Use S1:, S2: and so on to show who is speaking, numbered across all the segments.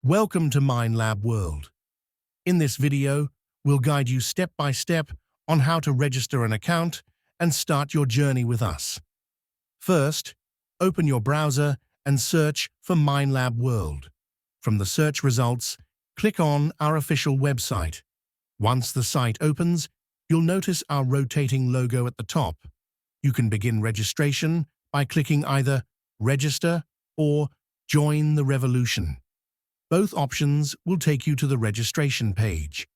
S1: Welcome to MinelabWorld. In this video, we'll guide you step by step on how to register an account and start your journey with us. First, open your browser and search for MinelabWorld. From the search results, click on our official website. Once the site opens, you'll notice our rotating logo at the top. You can begin registration by clicking either Register or Join the Revolution. Both options will take you to the registration page.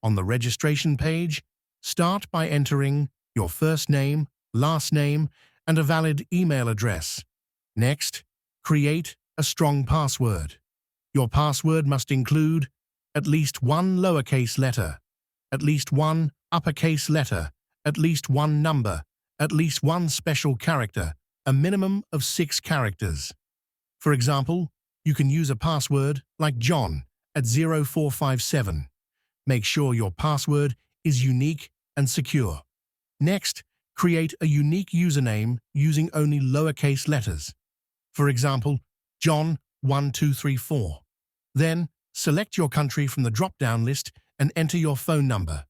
S1: On the registration page, start by entering your first name, last name, and a valid email address. Next, create a strong password. Your password must include at least one lowercase letter, at least one uppercase letter, at least one number, at least one special character, a minimum of 6 characters. For example, you can use a password like John at 0457. Make sure your password is unique and secure. Next, create a unique username using only lowercase letters. For example, John1234. Then, select your country from the drop-down list and enter your phone number.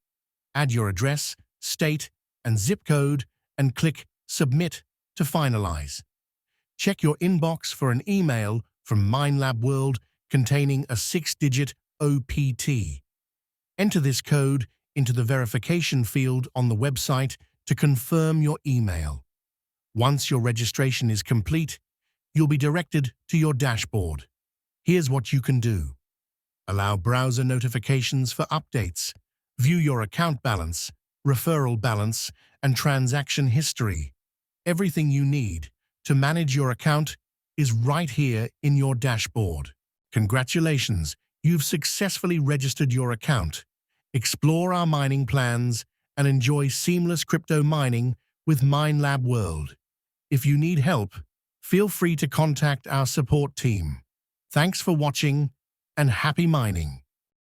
S1: Add your address, state, and zip code and click Submit to finalize. Check your inbox for an email from MinelabWorld containing a 6-digit OPT. Enter this code into the verification field on the website to confirm your email. Once your registration is complete, you'll be directed to your dashboard. Here's what you can do. Allow browser notifications for updates. View your account balance, referral balance, and transaction history. Everything you need to manage your account is right here in your dashboard. Congratulations, you've successfully registered your account. Explore our mining plans and enjoy seamless crypto mining with MinelabWorld. If you need help, feel free to contact our support team. Thanks for watching and happy mining.